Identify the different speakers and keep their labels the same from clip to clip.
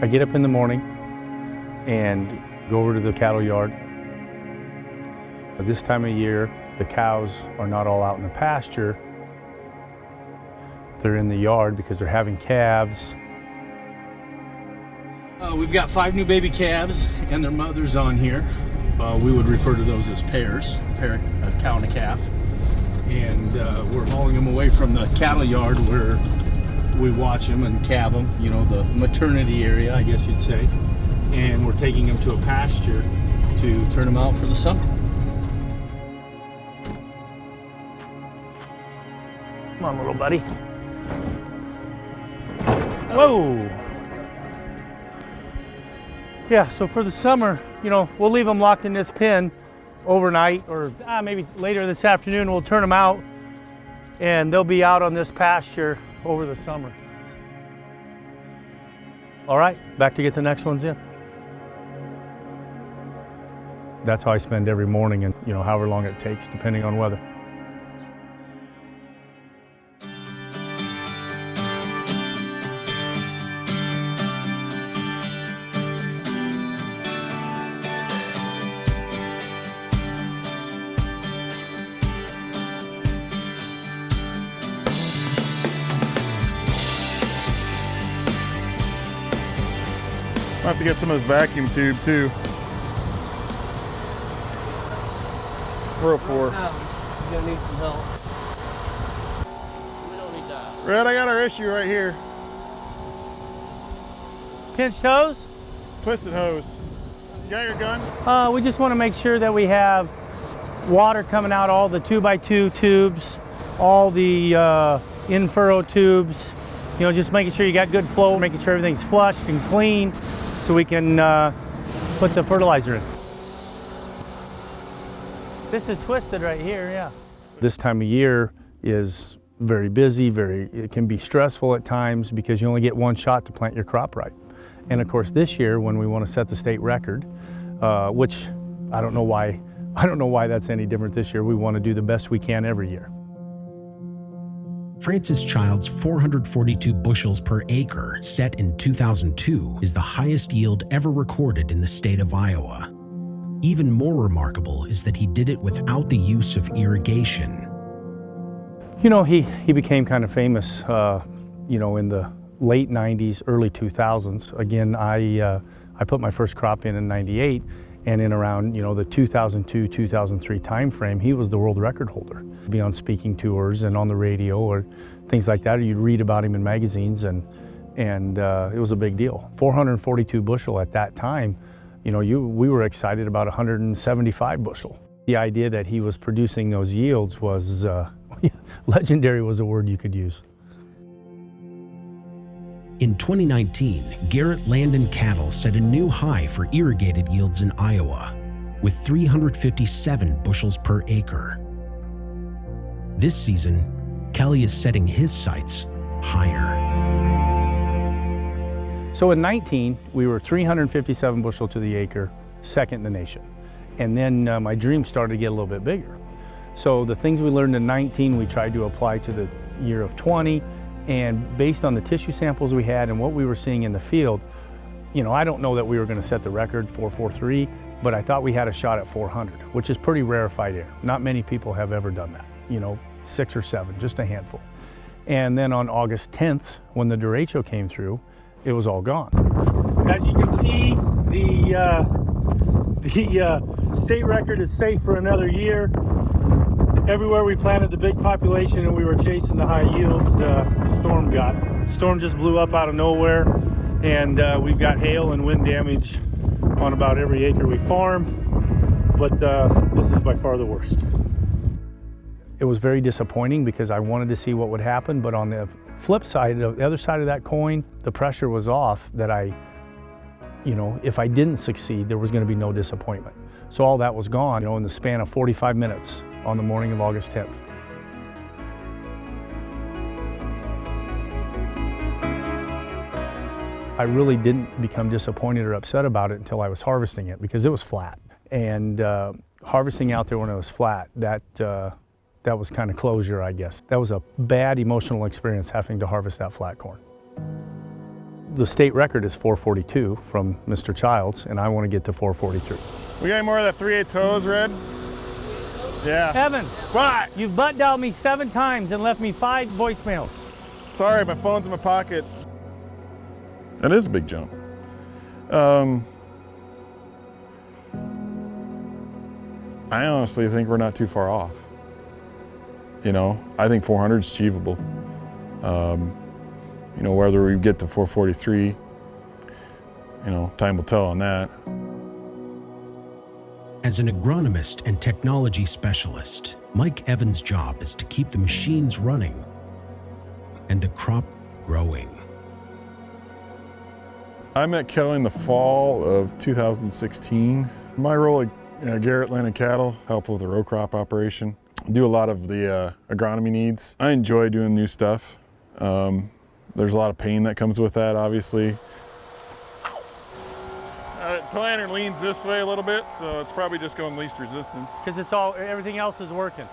Speaker 1: I get up in the morning and go over to the cattle yard. At this time of year, the cows are not all out in the pasture. They're in the yard because they're having calves. We've got 5 new baby calves and their mothers on here. We would refer to those as pairs, a cow and a calf. And we're hauling them away from the cattle yard where we watch them and calve them, you know, the maternity area, I guess you'd say. And we're taking them to a pasture to turn them out for the summer. Come on, little buddy. Whoa! Yeah, so for the summer, you know, we'll leave them locked in this pen overnight, or maybe later this afternoon we'll turn them out and they'll be out on this pasture over the summer. All right, back to get the next ones in. That's how I spend every morning, and you know, however long it takes depending on weather.
Speaker 2: I'll have to get some of this vacuum tube too. Row 4.
Speaker 3: You're gonna need some help. We don't need that.
Speaker 2: Red, I got our issue right here.
Speaker 1: Pinched hose?
Speaker 2: Twisted hose. You got your gun?
Speaker 1: We just want to make sure that we have water coming out all the 2x2 tubes, all the in-furrow tubes. You know, just making sure you got good flow, making sure everything's flushed and clean, so we can put the fertilizer in. This is twisted right here, yeah. This time of year is very busy, it can be stressful at times because you only get one shot to plant your crop right. And of course this year, when we want to set the state record, which I don't know why that's any different this year, we want to do the best we can every year.
Speaker 4: Francis Child's 442 bushels per acre, set in 2002, is the highest yield ever recorded in the state of Iowa. Even more remarkable is that he did it without the use of irrigation.
Speaker 1: You know, he became kind of famous, you know, in the late 90s, early 2000s. Again, I put my first crop in '98, and in around, you know, the 2002, 2003 time frame, he was the world record holder. He'd be on speaking tours and on the radio or things like that, or you'd read about him in magazines, and it was a big deal. 442 bushel at that time, you know, we were excited about 175 bushel. The idea that he was producing those yields was, legendary was a word you could use.
Speaker 4: In 2019, Garrett Land and Cattle set a new high for irrigated yields in Iowa, with 357 bushels per acre. This season, Kelly is setting his sights higher.
Speaker 1: So in 19, we were 357 bushel to the acre, second in the nation. And then my dream started to get a little bit bigger. So the things we learned in 19, we tried to apply to the year of 20. And based on the tissue samples we had and what we were seeing in the field, you know, I don't know that we were going to set the record 443, but I thought we had a shot at 400, which is pretty rarefied air. Not many people have ever done that, you know, 6 or 7, just a handful. And then on August 10th, when the derecho came through, it was all gone. As you can see, the state record is safe for another year. Everywhere we planted the big population and we were chasing the high yields, the storm just blew up out of nowhere, and we've got hail and wind damage on about every acre we farm, but this is by far the worst. It was very disappointing because I wanted to see what would happen, but on the flip side, the other side of that coin, the pressure was off that you know, if I didn't succeed, there was going to be no disappointment. So all that was gone, you know, in the span of 45 minutes on the morning of August 10th. I really didn't become disappointed or upset about it until I was harvesting it, because it was flat. And harvesting out there when it was flat, that was kind of closure, I guess. That was a bad emotional experience, having to harvest that flat corn. the state record is 442 from Mr. Childs, and I want to get to 443.
Speaker 2: We got any more of that 3/8 hose, Red? Yeah.
Speaker 1: Evans,
Speaker 2: What?
Speaker 1: you've butt dialed me 7 times and left me 5 voicemails.
Speaker 2: Sorry, my phone's in my pocket. That is a big jump. I honestly think we're not too far off. You know, I think 400 is achievable. You know, whether we get to 443, you know, time will tell on that.
Speaker 4: As an agronomist and technology specialist, Mike Evans' job is to keep the machines running and the crop growing.
Speaker 2: I met Kelly in the fall of 2016. My role at Garrett Land and Cattle, help with the row crop operation. I do a lot of the agronomy needs. I enjoy doing new stuff. There's a lot of pain that comes with that, obviously. Planter leans this way a little bit, so it's probably just going least resistance.
Speaker 1: Because everything else is working.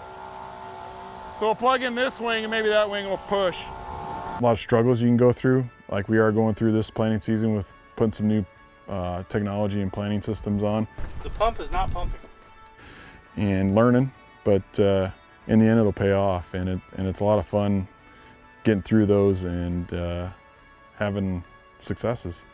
Speaker 2: So we'll plug in this wing and maybe that wing will push. A lot of struggles you can go through, like we are going through this planting season with putting some new technology and planting systems on.
Speaker 1: The pump is not pumping.
Speaker 2: And learning, but in the end it'll pay off, and it's a lot of fun getting through those and having successes.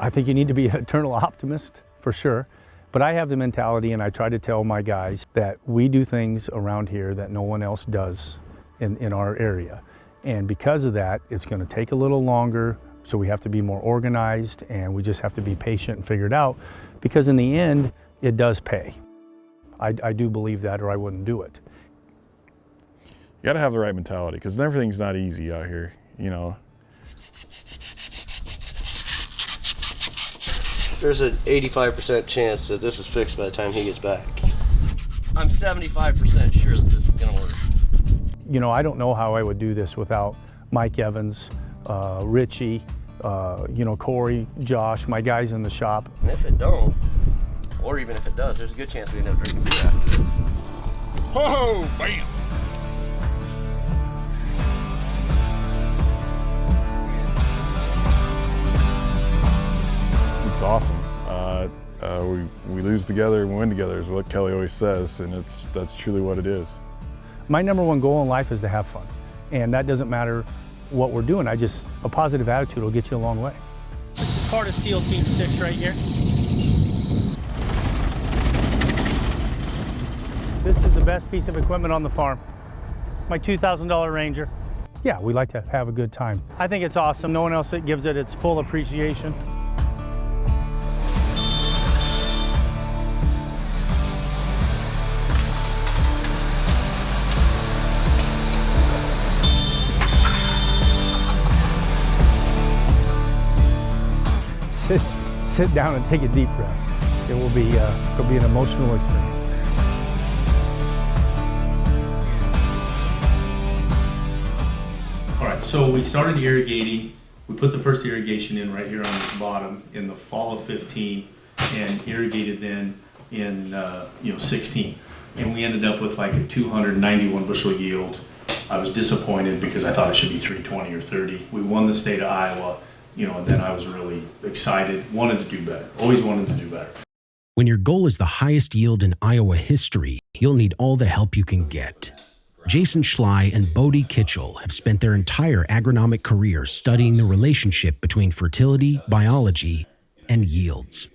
Speaker 1: I think you need to be an eternal optimist, for sure. But I have the mentality, and I try to tell my guys that we do things around here that no one else does in our area. And because of that, it's going to take a little longer, so we have to be more organized, and we just have to be patient and figure it out, because in the end, it does pay. I do believe that, or I wouldn't do it.
Speaker 2: You got to have the right mentality, because everything's not easy out here, you know.
Speaker 3: There's an 85% chance that this is fixed by the time he gets back. I'm 75% sure that this is gonna work.
Speaker 1: You know, I don't know how I would do this without Mike Evans, Richie, you know, Corey, Josh, my guys in the shop.
Speaker 3: And if it don't, or even if it does, there's a good chance we end up drinking beer after it.
Speaker 2: Whoa, bam! It's awesome. We lose together and win together is what Kelly always says, and that's truly what it is.
Speaker 1: My number one goal in life is to have fun, and that doesn't matter what we're doing. A positive attitude will get you a long way. This is part of SEAL Team 6 right here. This is the best piece of equipment on the farm. My $2,000 Ranger. Yeah, we like to have a good time. I think it's awesome. No one else gives it its full appreciation. Sit down and take a deep breath. It'll be an emotional experience. All right, so we started irrigating. We put the first irrigation in right here on this bottom in the fall of 15 and irrigated then in 16. And we ended up with like a 291 bushel yield. I was disappointed because I thought it should be 320 or 30. We won the state of Iowa. You know, and then I was really excited, wanted to do better, always wanted to do better.
Speaker 4: When your goal is the highest yield in Iowa history, you'll need all the help you can get. Jason Schley and Bodie Kitchell have spent their entire agronomic careers studying the relationship between fertility, biology, and yields.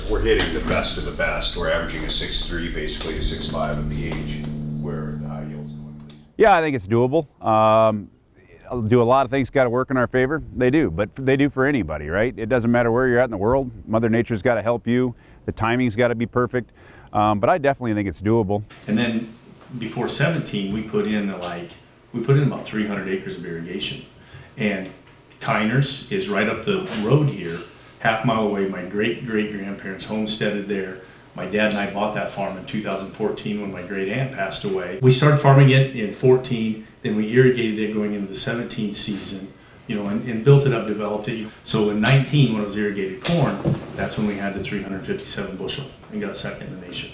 Speaker 5: We're hitting the best of the best. We're averaging a 6.3, basically a 6.5 in pH, where the high yields going.
Speaker 6: Yeah, I think it's doable. Do a lot of things got to work in our favor? They do, but they do for anybody, right? It doesn't matter where you're at in the world. Mother Nature's got to help you. The timing's got to be perfect. But I definitely think it's doable.
Speaker 1: And then before 17, we put in about 300 acres of irrigation. And Kiners is right up the road here, half-mile away. My great-great-grandparents homesteaded there. My dad and I bought that farm in 2014 when my great-aunt passed away. We started farming it in 14. Then we irrigated it going into the 17 season, you know, and built it up, developed it. So in 19, when it was irrigated corn, that's when we had the 357 bushel and got second in the nation.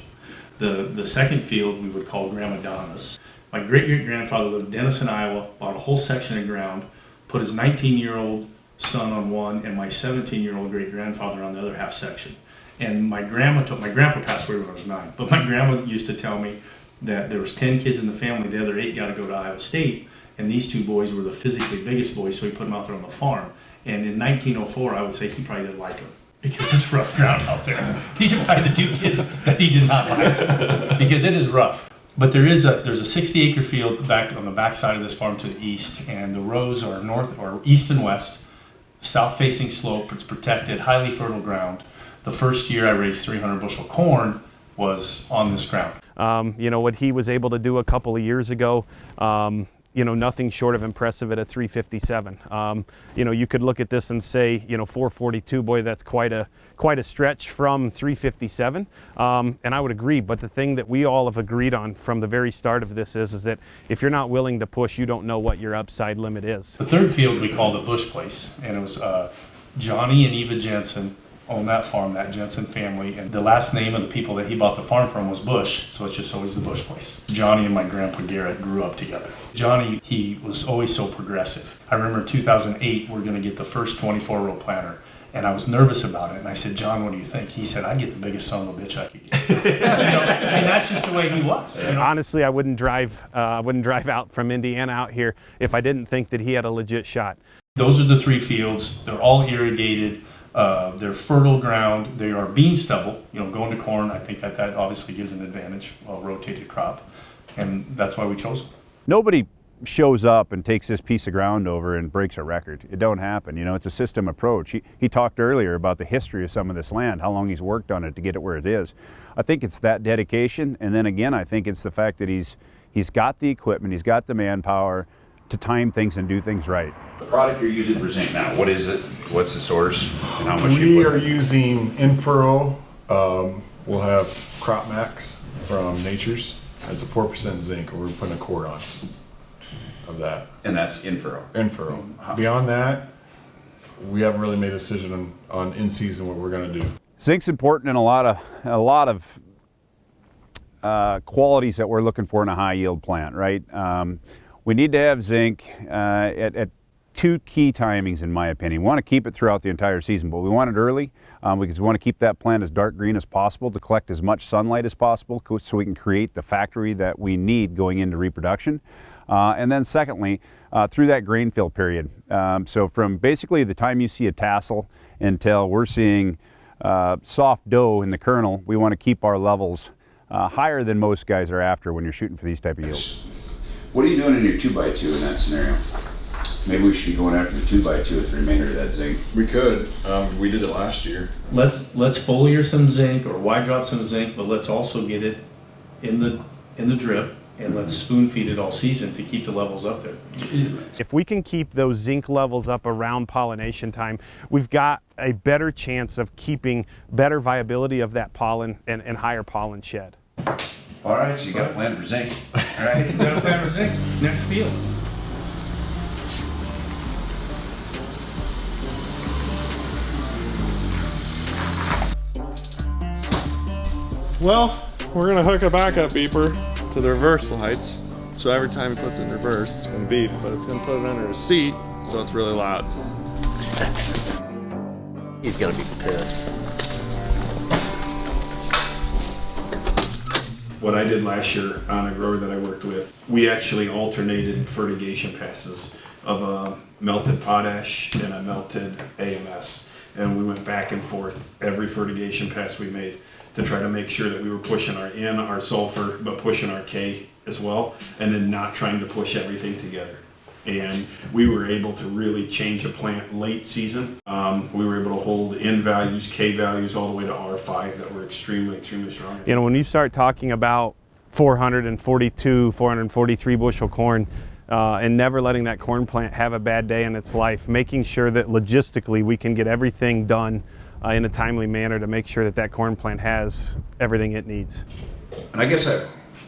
Speaker 1: The second field we would call Grandma Donna's. My great-great-grandfather lived in Denison, Iowa, bought a whole section of ground, put his 19-year-old son on one and my 17-year-old great-grandfather on the other half section. And my grandpa passed away when I was 9, but my grandma used to tell me that there was 10 kids in the family, the other 8 got to go to Iowa State, and these 2 boys were the physically biggest boys, so he put them out there on the farm. And in 1904, I would say he probably didn't like them because it's rough ground out there. These are probably the 2 kids that he did not like because it is rough. But there's a 60-acre field back on the back side of this farm to the east, and the rows are north or east and west, south-facing slope. It's protected, highly fertile ground. The first year I raised 300 bushel corn was on this ground.
Speaker 7: You know, what he was able to do a couple of years ago, you know, nothing short of impressive at a 357. You know, you could look at this and say, you know, 442, boy, that's quite a stretch from 357. And I would agree, but the thing that we all have agreed on from the very start of this is that if you're not willing to push, you don't know what your upside limit is.
Speaker 1: The third field we called the Bush Place, and it was Johnny and Eva Jensen owned that farm, that Jensen family, and the last name of the people that he bought the farm from was Bush, so it's just always the Bush Place. Johnny and my grandpa Garrett grew up together. Johnny, he was always so progressive. I remember in 2008, we're gonna get the first 24-row planter, and I was nervous about it, and I said, John, what do you think? He said, I'd get the biggest son of a bitch I could get. You know, and that's just the way he was. You know?
Speaker 7: Honestly, I wouldn't drive out from Indiana out here if I didn't think that he had a legit shot.
Speaker 1: Those are the 3 fields. They're all irrigated. They're fertile ground. They are bean stubble. You know, going to corn, I think that obviously gives an advantage, a rotated crop, and that's why we chose them.
Speaker 6: Nobody shows up and takes this piece of ground over and breaks a record. It don't happen. You know, it's a system approach. He talked earlier about the history of some of this land, how long he's worked on it to get it where it is. I think it's that dedication, and then again, I think it's the fact that he's got the equipment, he's got the manpower to time things and do things right.
Speaker 8: The product you're using for zinc now, what is it? What's the source and how much
Speaker 2: We
Speaker 8: you put?
Speaker 2: are using in-furrow. We'll have Crop Max from Nachurs. It's a 4% zinc, and we're putting a quart on of that.
Speaker 8: And that's in-furrow.
Speaker 2: In-furrow. Beyond that, we haven't really made a decision on in-season what we're going to do.
Speaker 6: Zinc's important in a lot of qualities that we're looking for in a high yield plant, right? We need to have zinc at 2 key timings, in my opinion. We want to keep it throughout the entire season, but we want it early because we want to keep that plant as dark green as possible to collect as much sunlight as possible so we can create the factory that we need going into reproduction. And then secondly, through that grain fill period. So from basically the time you see a tassel until we're seeing soft dough in the kernel, we want to keep our levels higher than most guys are after when you're shooting for these type of yields.
Speaker 8: What are you doing in your 2x2 in that scenario? Maybe we should be going after the 2x2 with the remainder of that zinc.
Speaker 2: We could. We did it last year.
Speaker 1: Let's foliar some zinc or wide drop some zinc, but let's also get it in the drip, and let's spoon feed it all season to keep the levels up there.
Speaker 7: If we can keep those zinc levels up around pollination time, we've got a better chance of keeping better viability of that pollen and higher pollen shed.
Speaker 8: All right, so you got a plan for zinc. All right.
Speaker 1: Got a plan for zinc. Next field.
Speaker 9: Well, we're gonna hook a backup beeper to the reverse lights. So every time he puts it in reverse, it's gonna beep, but it's gonna put it under his seat, so it's really loud.
Speaker 3: He's gonna be pissed.
Speaker 1: What I did last year on a grower that I worked with, we actually alternated fertigation passes of a melted potash and a melted AMS. And we went back and forth every fertigation pass we made to try to make sure that we were pushing our sulfur, but pushing our K as well, and then not trying to push everything together. And we were able to really change a plant late season. We were able to hold N values, K values, all the way to R5 that were extremely, extremely strong.
Speaker 7: You know, when you start talking about 442, 443 bushel corn, and never letting that corn plant have a bad day in its life, making sure that logistically we can get everything done in a timely manner to make sure that that corn plant has everything it needs.
Speaker 8: And I guess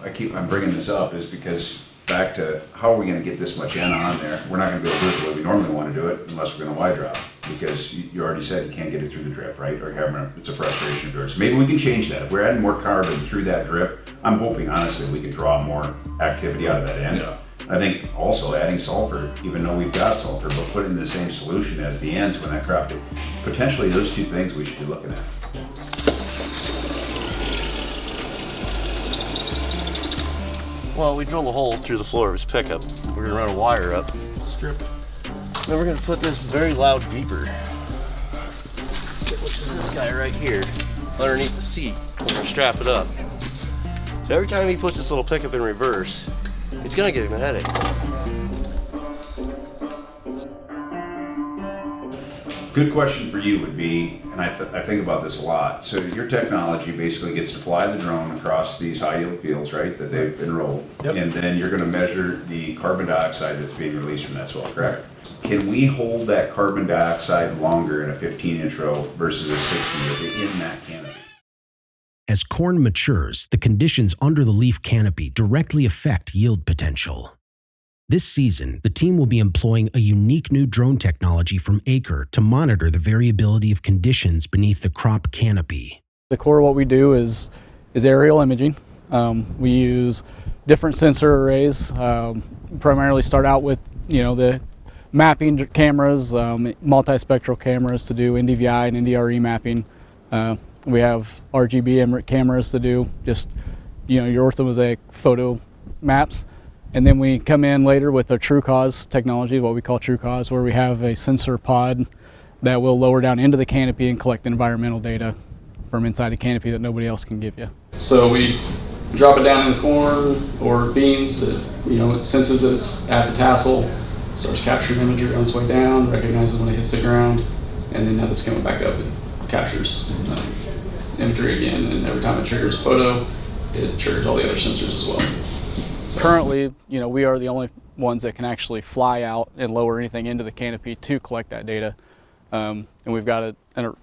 Speaker 8: I'm bringing this up is because back to how are we going to get this much N on there? We're not going to be able to do it the way we normally want to do it unless we're going to wide drop, because you already said you can't get it through the drip, right? Or it's a frustration of yours. So maybe we can change that. If we're adding more carbon through that drip, I'm hoping honestly we can draw more activity out of that end.
Speaker 1: Yeah.
Speaker 8: I think also adding sulfur, even though we've got sulfur, but put it in the same solution as the ends when that crop, potentially those two things we should be looking at.
Speaker 3: Well, we drill a hole through the floor of his pickup. We're gonna run a wire up. Strip. Then we're gonna put this very loud beeper, which is this guy right here, underneath the seat. We're gonna strap it up. So every time he puts this little pickup in reverse, it's gonna give him a headache.
Speaker 8: Good question for you would be, and I think about this a lot, so your technology basically gets to fly the drone across these high yield fields, right, that they've enrolled, and then you're going to measure the carbon dioxide that's being released from that soil, correct? Can we hold that carbon dioxide longer in a 15-inch row versus a 60 in that canopy?
Speaker 4: As corn matures, the conditions under the leaf canopy directly affect yield potential. This season, the team will be employing a unique new drone technology from Acre to monitor the variability of conditions beneath the crop canopy.
Speaker 10: The core of what we do is aerial imaging. We use different sensor arrays. Primarily start out with the mapping cameras, multispectral cameras to do NDVI and NDRE mapping. We have RGB cameras to do just your orthomosaic photo maps. And then we come in later with our TrueCause technology, what we call TrueCause, where we have a sensor pod that will lower down into the canopy and collect environmental data from inside the canopy that nobody else can give you.
Speaker 11: So we drop it down in the corn or beans. It senses that it's at the tassel, starts capturing imagery on its way down, recognizes when it hits the ground, and then as it's coming back up, it captures imagery again. And every time it triggers a photo, it triggers all the other sensors as well.
Speaker 10: Currently, we are the only ones that can actually fly out and lower anything into the canopy to collect that data. And we've got an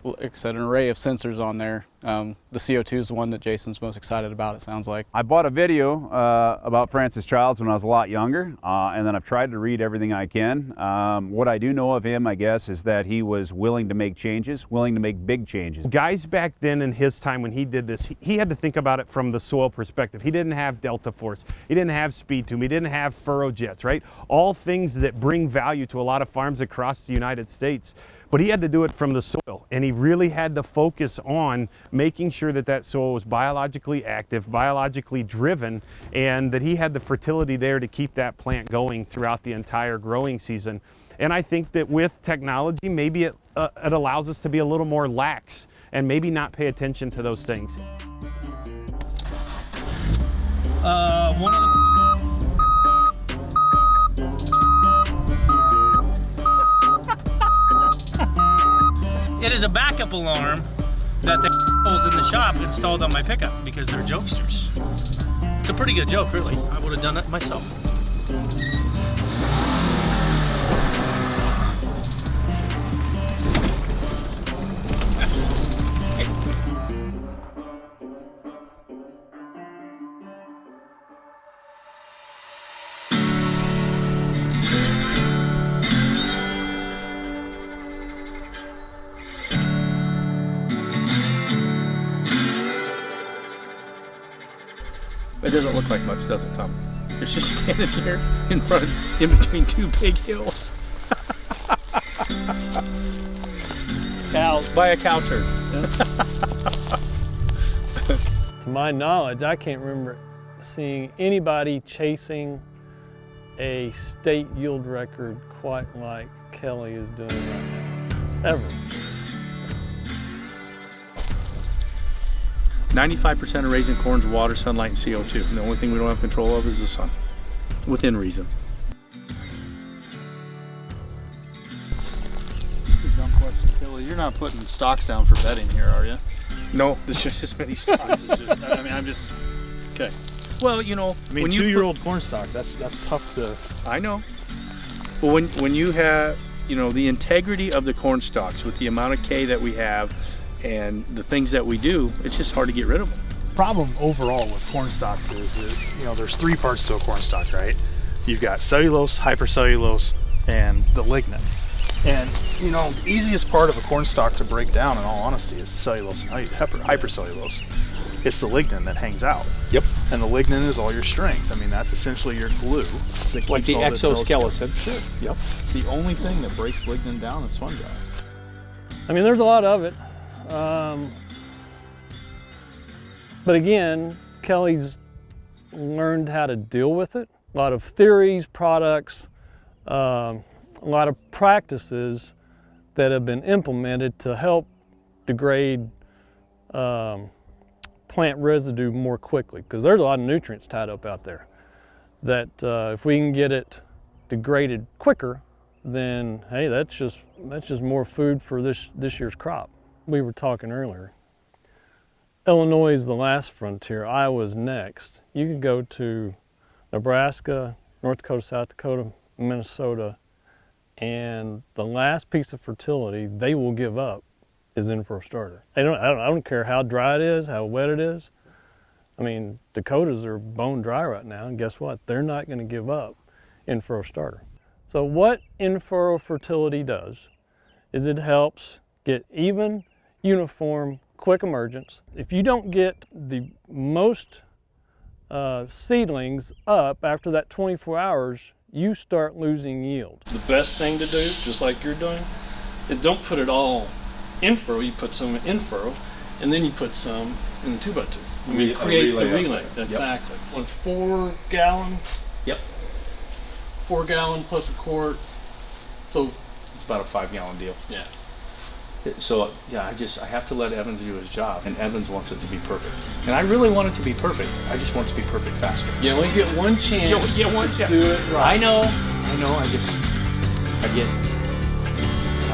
Speaker 10: array of sensors on there. The CO2 is the one that Jason's most excited about, it sounds like.
Speaker 6: I bought a video about Francis Childs when I was a lot younger, and then I've tried to read everything I can. What I do know of him, I guess, is that he was willing to make changes, willing to make big changes.
Speaker 7: Guys back then in his time when he did this, he had to think about it from the soil perspective. He didn't have Delta Force, he didn't have Speed Tube, he didn't have furrow jets, right? All things that bring value to a lot of farms across the United States. But he had to do it from the soil, and he really had to focus on making sure that that soil was biologically active, biologically driven, and that he had the fertility there to keep that plant going throughout the entire growing season. And I think that with technology, maybe it allows us to be a little more lax and maybe not pay attention to those things.
Speaker 1: One of the It is a backup alarm that the in the shop installed on my pickup because they're jokesters. It's a pretty good joke, really. I would have done it myself.
Speaker 11: It doesn't look like much, does it, Tom? It's just standing here in between two big hills. Cows, buy a cow turd.
Speaker 12: To my knowledge, I can't remember seeing anybody chasing a state yield record quite like Kelly is doing right now, ever.
Speaker 11: 95% of raising corn's water, sunlight, and CO2. And the only thing we don't have control of is the sun, within reason.
Speaker 13: Dumb question, Kelly. You're not putting stocks down for bedding here, are you?
Speaker 11: No, it's just this many stocks. I'm just, okay. Well, when you
Speaker 13: 2-year-old corn stalks, that's tough to.
Speaker 11: I know. But when you have, the integrity of the corn stalks with the amount of K that we have, and the things that we do, it's just hard to get rid of them.
Speaker 13: Problem overall with corn stalks is there's 3 parts to a corn stalk, right? You've got cellulose, hypercellulose, and the lignin. And the easiest part of a corn stalk to break down, in all honesty, is cellulose and hypercellulose. it's the lignin that hangs out.
Speaker 14: Yep.
Speaker 13: And the lignin is all your strength. I mean, that's essentially your glue. That
Speaker 14: Like
Speaker 13: keeps
Speaker 14: the
Speaker 13: all the cells
Speaker 14: exoskeleton.
Speaker 13: together.
Speaker 14: Sure. Yep.
Speaker 13: The only thing that breaks lignin down is fungi.
Speaker 12: I mean, there's a lot of it. But again, Kelly's learned how to deal with it. A lot of theories, products, a lot of practices that have been implemented to help degrade plant residue more quickly, because there's a lot of nutrients tied up out there that if we can get it degraded quicker, then hey, that's just more food for this year's crop. We were talking earlier. Illinois is the last frontier. Iowa's next. You could go to Nebraska, North Dakota, South Dakota, Minnesota, and the last piece of fertility they will give up is in-furrow starter. I don't care how dry it is, how wet it is. I mean, Dakotas are bone dry right now, and guess what? They're not going to give up in-furrow starter. So what in-furrow fertility does is it helps get even, uniform, quick emergence. If you don't get the most seedlings up after that 24 hours, you start losing yield. The best thing to do, just like you're doing, is don't put it all in furrow. You put some in furrow, and then you put some in the 2x2. I mean, create the relay. Exactly. Yep. 4 gallon.
Speaker 14: Yep.
Speaker 12: 4 gallon plus a quart. So
Speaker 14: it's about a 5 gallon deal.
Speaker 12: Yeah.
Speaker 14: So yeah, I have to let Evans do his job, and Evans wants it to be perfect. And I really want it to be perfect. I just want it to be perfect faster.
Speaker 12: You only get one chance
Speaker 14: to
Speaker 12: do it right.
Speaker 14: I know. I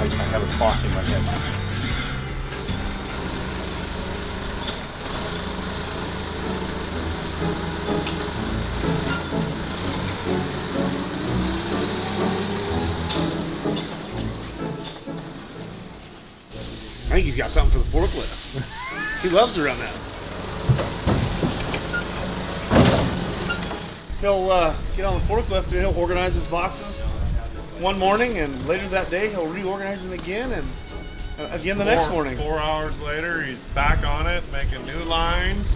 Speaker 14: have a clock in my head.
Speaker 15: I think he's got something for the forklift. He loves to run that. He'll get on the forklift and he'll organize his boxes one morning, and later that day he'll reorganize them again, and again the next morning.
Speaker 2: 4 hours later, he's back on it, making new lines.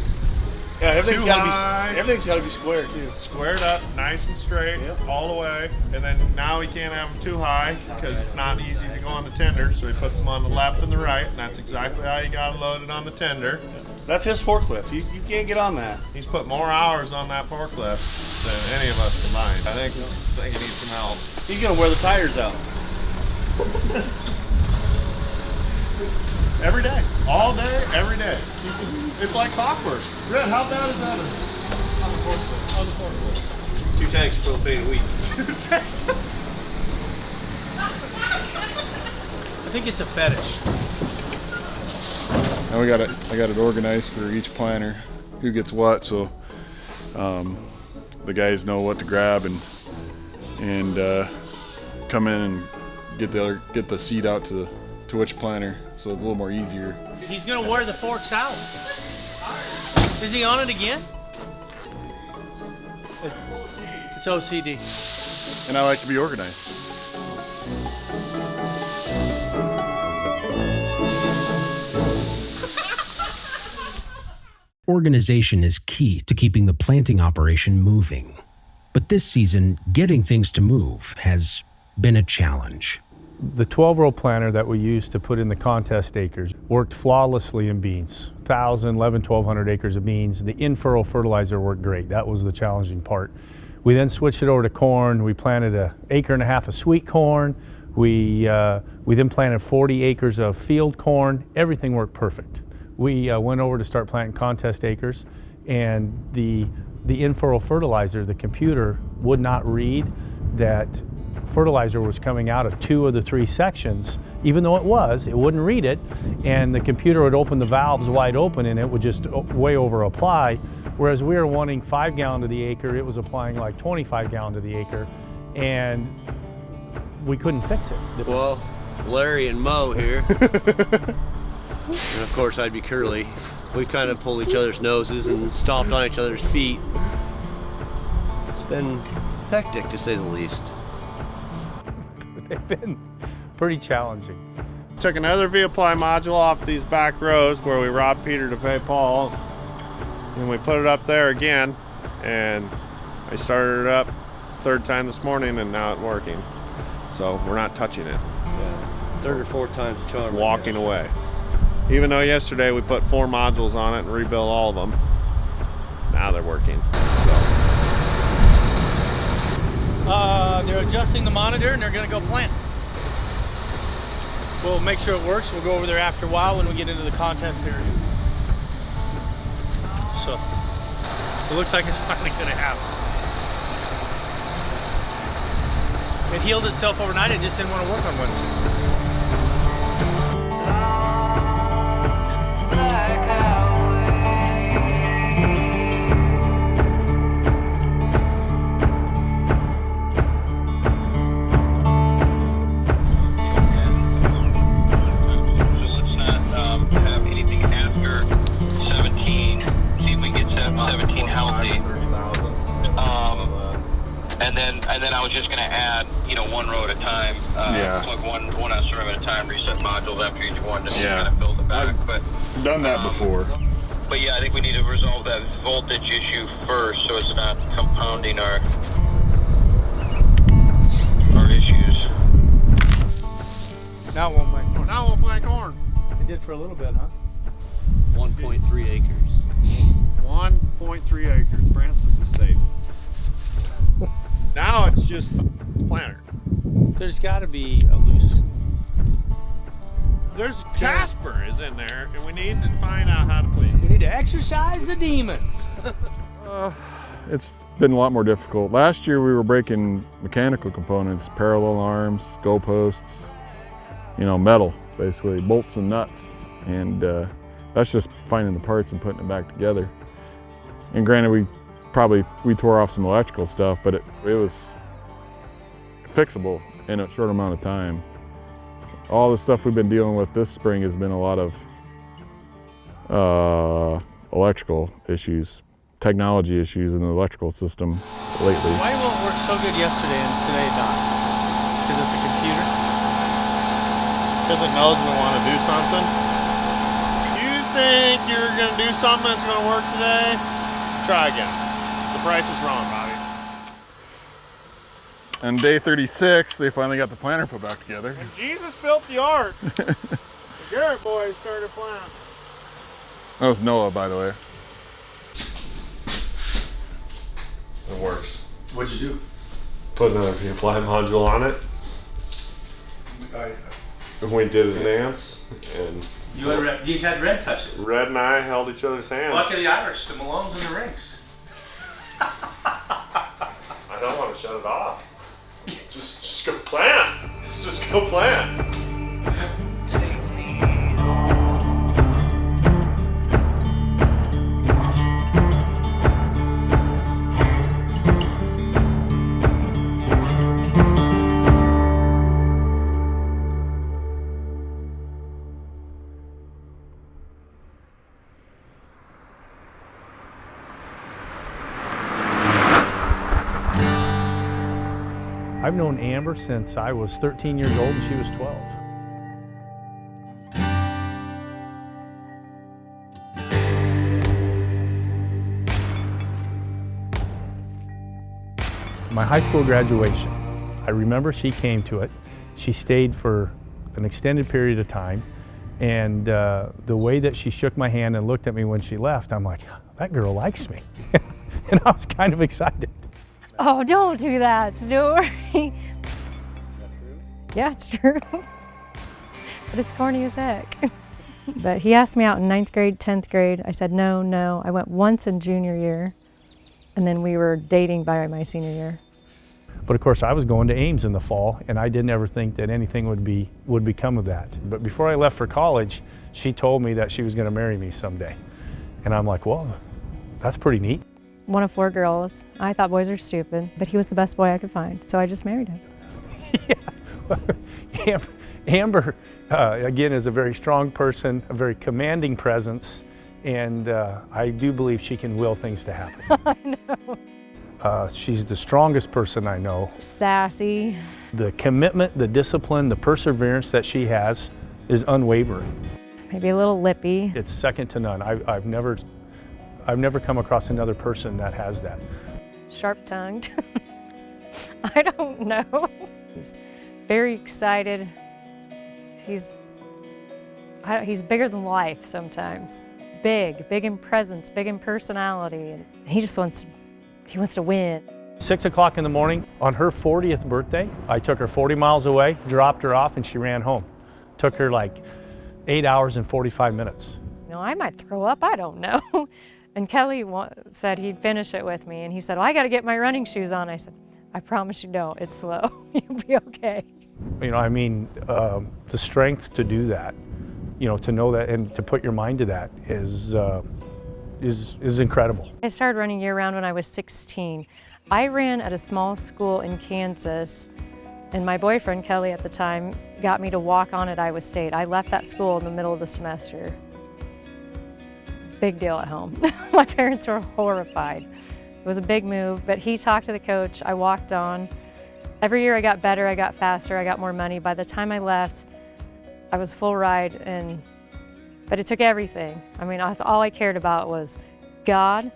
Speaker 15: Yeah, everything's got to be square too.
Speaker 2: Squared up, nice and straight, all the way. And then now he can't have them too high because it's not easy to go on the tender. So he puts them on the left and the right, and that's exactly how you got it loaded on the tender.
Speaker 15: That's his forklift. You can't get on that.
Speaker 2: He's put more hours on that forklift than any of us combined. I think he needs some help.
Speaker 15: He's gonna wear the tires out.
Speaker 2: Every day, all day, every day. It's like clockwork. Red, how bad is that?
Speaker 12: On the forklift.
Speaker 3: 2 tanks of propane a week.
Speaker 14: I think it's a fetish.
Speaker 2: Now I got it organized for each planter, who gets what, so the guys know what to grab and come in and get the seed out to which planter, so it's a little more easier.
Speaker 14: He's gonna wear the forks out. Is he on it again? It's OCD.
Speaker 2: And I like to be organized.
Speaker 4: Organization is key to keeping the planting operation moving. But this season, getting things to move has been a challenge.
Speaker 16: The 12-row planter that we used to put in the contest acres worked flawlessly in beans. 1,000, 1,200 acres of beans. The in-furrow fertilizer worked great. That was the challenging part. We then switched it over to corn. We planted 1.5 acres of sweet corn. We then planted 40 acres of field corn. Everything worked perfect. We went over to start planting contest acres, and the in-furrow fertilizer, the computer would not read that fertilizer was coming out of 2 of the 3 sections. Even though it wouldn't read it, and the computer would open the valves wide open and it would just way over apply. Whereas we were wanting 5 gallon to the acre, it was applying like 25 gallon to the acre, and we couldn't fix it.
Speaker 3: Well, Larry and Mo here, and of course I'd be Curly. We kind of pulled each other's noses and stomped on each other's feet. It's been hectic to say the least.
Speaker 16: They've been pretty challenging.
Speaker 9: Took another V-Apply module off these back rows where we robbed Peter to pay Paul. And we put it up there again, and I started it up third time this morning, and now it's working. So we're not touching it.
Speaker 3: Yeah. Third or fourth time's a charm.
Speaker 9: Walking away. Even though yesterday we put 4 modules on it and rebuilt all of them, now they're working.
Speaker 17: They're adjusting the monitor and they're gonna go plant. We'll make sure it works. We'll go over there after a while when we get into the contest area. So, it looks like it's finally gonna happen. It healed itself overnight, it just didn't want to work on Wednesday.
Speaker 18: And then I was just going to add, you know, 1 row at a time, plug one SRM at a time, reset modules after each one, just kind of build it back. But
Speaker 2: done that before.
Speaker 18: But yeah, I think we need to resolve that voltage issue first, so it's not compounding our issues.
Speaker 17: Now it won't plant corn.
Speaker 9: Now it won't plant corn.
Speaker 17: It did for a little bit, huh?
Speaker 3: 1.3 acres.
Speaker 9: 1.3 acres. Francis is safe. Now it's just a planter.
Speaker 17: There's got to be a loose.
Speaker 9: There's Casper is in there, and we need to find out how to please.
Speaker 17: We need to exercise the demons.
Speaker 2: It's been a lot more difficult. Last year we were breaking mechanical components, parallel arms, goalposts, you know, metal, basically, bolts and nuts. And that's just finding the parts and putting it back together. And granted, we tore off some electrical stuff, but it was fixable in a short amount of time. All the stuff we've been dealing with this spring has been a lot of electrical issues, technology issues in the electrical system lately.
Speaker 17: Why will it work so good yesterday and today not? Because it's a computer?
Speaker 9: Because it knows we want to do something. You think you're going to do something that's going to work today? Try again. The price is wrong, Bobby.
Speaker 2: On day 36, they finally got the planter put back together.
Speaker 9: And Jesus built the ark. The Garrett boys started planting.
Speaker 2: That was Noah, by the way.
Speaker 9: It works.
Speaker 17: What'd you do?
Speaker 9: Put another fly module on it. And we did a dance, and
Speaker 17: You had Red touch it.
Speaker 9: Red and I held each other's hands.
Speaker 17: Luck of the Irish, the Malones and the Rinks.
Speaker 9: I don't want to shut it off. Just go plant. Just go plant.
Speaker 16: I've known Amber since I was 13 years old and she was 12. My high school graduation, I remember she came to it. She stayed for an extended period of time, and the way that she shook my hand and looked at me when she left, I'm like, that girl likes me. And I was kind of excited.
Speaker 19: Oh, don't do that, Stuart. Yeah, it's true. But it's corny as heck. But he asked me out in 9th grade, 10th grade. I said, no, no. I went once in junior year, and then we were dating by my senior year.
Speaker 16: But of course, I was going to Ames in the fall, and I didn't ever think that anything would become of that. But before I left for college, she told me that she was going to marry me someday. And I'm like, well, that's pretty neat.
Speaker 19: One of 4 girls. I thought boys are stupid, but he was the best boy I could find, so I just married him.
Speaker 16: Yeah. Amber, again, is a very strong person, a very commanding presence, and I do believe she can will things to happen.
Speaker 19: I know.
Speaker 16: She's the strongest person I know.
Speaker 19: Sassy.
Speaker 16: The commitment, the discipline, the perseverance that she has is unwavering.
Speaker 19: Maybe a little lippy.
Speaker 16: It's second to none. I've never I've never come across another person that has that.
Speaker 19: Sharp-tongued. I don't know. He's very excited. He's bigger than life sometimes. Big in presence, big in personality, and he just wants to win.
Speaker 16: 6 o'clock in the morning on her 40th birthday, I took her 40 miles away, dropped her off, and she ran home. Took her like 8 hours and 45 minutes.
Speaker 19: You know, I might throw up, I don't know. And Kelly said he'd finish it with me, and he said, well, I got to get my running shoes on. I said, I promise you don't, it's slow, you'll be okay.
Speaker 16: You know, I mean, the strength to do that, you know, to know that and to put your mind to that is incredible.
Speaker 19: I started running year-round when I was 16. I ran at a small school in Kansas, and my boyfriend, Kelly, at the time, got me to walk on at Iowa State. I left that school in the middle of the semester. Big deal at home. My parents were horrified. It was a big move, but he talked to the coach. I walked on. Every year I got better, I got faster, I got more money. By the time I left, I was full ride, but it took everything. I mean, that's all I cared about was God,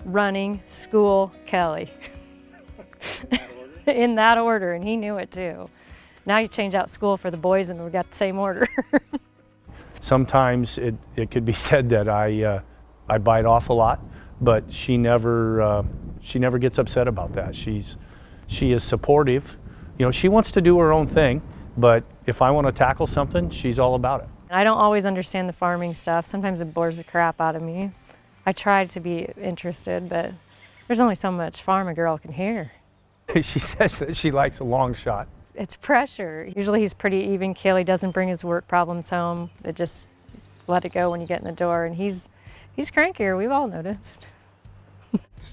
Speaker 19: running, school, Kelly. In that order, and he knew it too. Now you change out school for the boys and we got the same order.
Speaker 16: Sometimes it could be said that I bite off a lot, but she never gets upset about that. She is supportive. You know, she wants to do her own thing, but if I want to tackle something, she's all about it.
Speaker 19: I don't always understand the farming stuff. Sometimes it bores the crap out of me. I try to be interested, but there's only so much farm a girl can hear.
Speaker 16: She says that she likes a long shot.
Speaker 19: It's pressure. Usually he's pretty even keel. He doesn't bring his work problems home. They just let it go when you get in the door. And he's crankier, we've all noticed.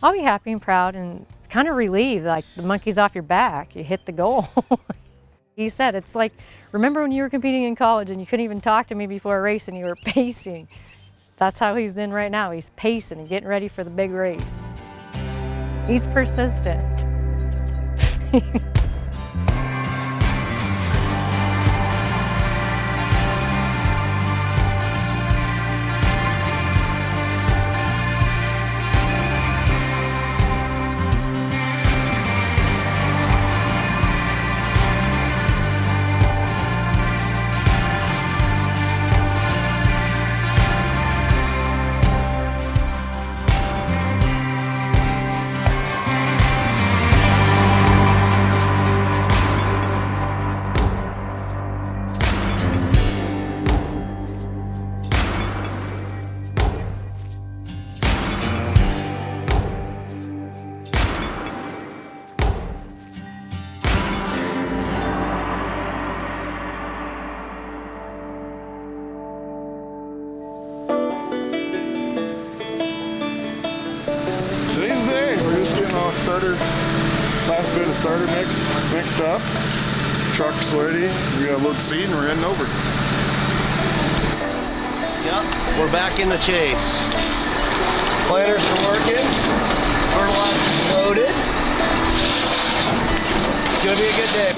Speaker 19: I'll be happy and proud and kind of relieved, like the monkey's off your back. You hit the goal. He said, it's like, remember when you were competing in college and you couldn't even talk to me before a race and you were pacing? That's how he's in right now. He's pacing and getting ready for the big race. He's persistent.
Speaker 2: Today's the day. We're just getting all last bit of starter mix mixed up. Truck's ready. We got to load seed and we're heading over.
Speaker 3: Yep, we're back in the chase. Planters are working. Fertilizer's loaded. It's gonna be a good day.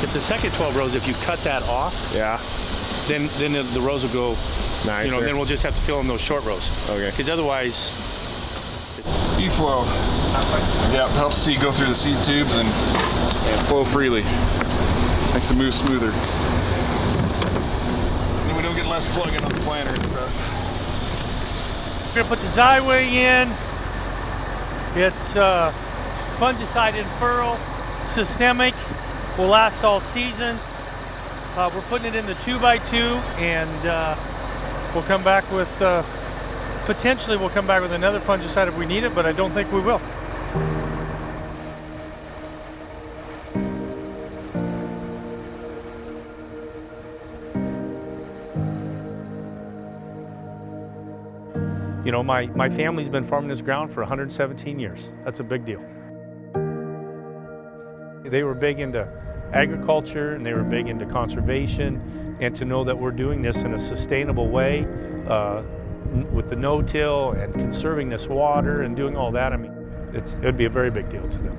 Speaker 7: If the second 12 rows, if you cut that off, then the rows will go nicer. You know, then we'll just have to fill in those short rows. Okay. Because otherwise,
Speaker 2: E-flow. Yeah, helps seed go through the seed tubes and flow freely. Makes it move smoother. And then we don't get less plugging on the planter and stuff.
Speaker 12: We're gonna put the Xyway in. It's fungicide and furrow, systemic. Will last all season. We're putting it in the 2x2, and we'll come back with, potentially we'll come back with another fungicide if we need it, but I don't think we will. You know, my family's been farming this ground for 117 years. That's a big deal.
Speaker 16: They were big into agriculture and they were big into conservation, and to know that we're doing this in a sustainable way with the no-till and conserving this water and doing all that, I mean, it would be a very big deal to them.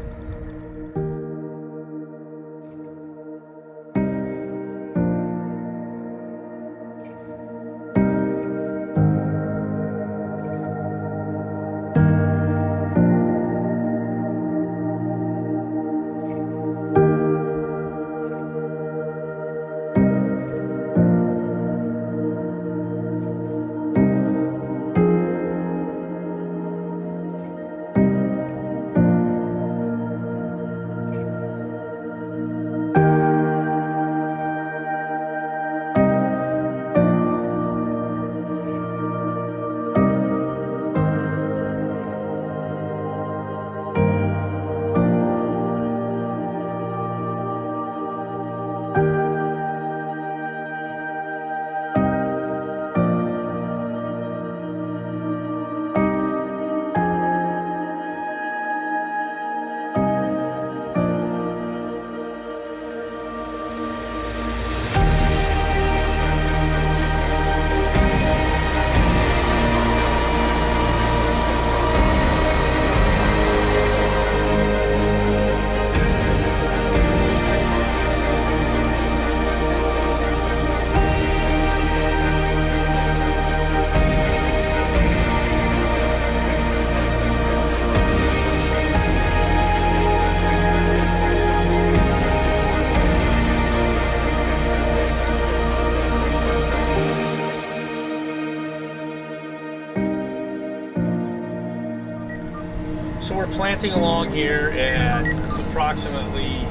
Speaker 12: So we're planting along here at approximately,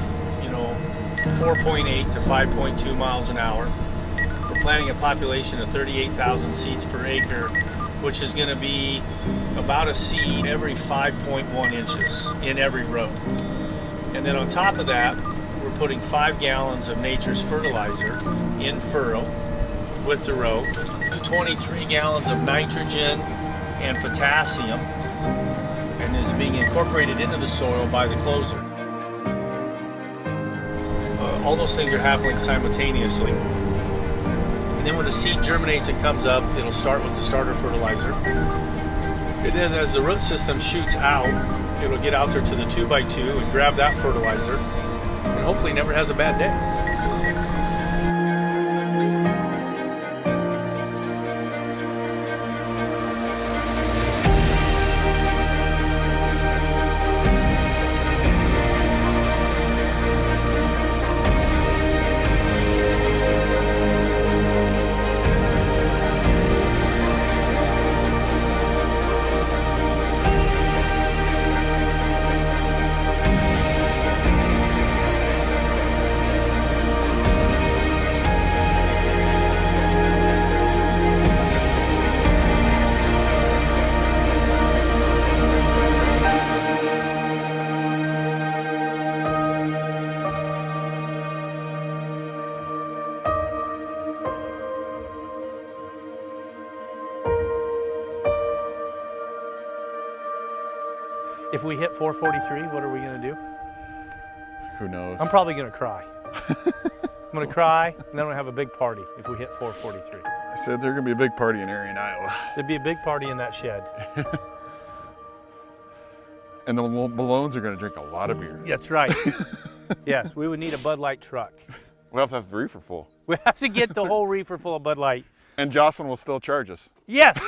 Speaker 12: 4.8 to 5.2 miles an hour. We're planting a population of 38,000 seeds per acre, which is going to be about a seed every 5.1 inches in every row. And then on top of that, we're putting 5 gallons of Nachurs fertilizer in furrow with the row, 23 gallons of nitrogen and potassium, and is being incorporated into the soil by the closer. All those things are happening simultaneously. And then when the seed germinates and comes up, it'll start with the starter fertilizer. And then as the root system shoots out, it'll get out there to the 2x2 and grab that fertilizer, and hopefully never has a bad day. If we hit 443, what are we going to do?
Speaker 2: Who knows?
Speaker 12: I'm probably going to cry. I'm going to cry, and then we'll have a big party if we hit 443.
Speaker 2: I said there's going to be a big party in Arion, Iowa.
Speaker 12: There'd be a big party in that shed.
Speaker 2: And the Malones are going to drink a lot of beer.
Speaker 12: That's right. Yes, we would need a Bud Light truck.
Speaker 2: We'll have to have the reefer full.
Speaker 12: We have to get the whole reefer full of Bud Light.
Speaker 2: And Jocelyn will still charge us.
Speaker 12: Yes.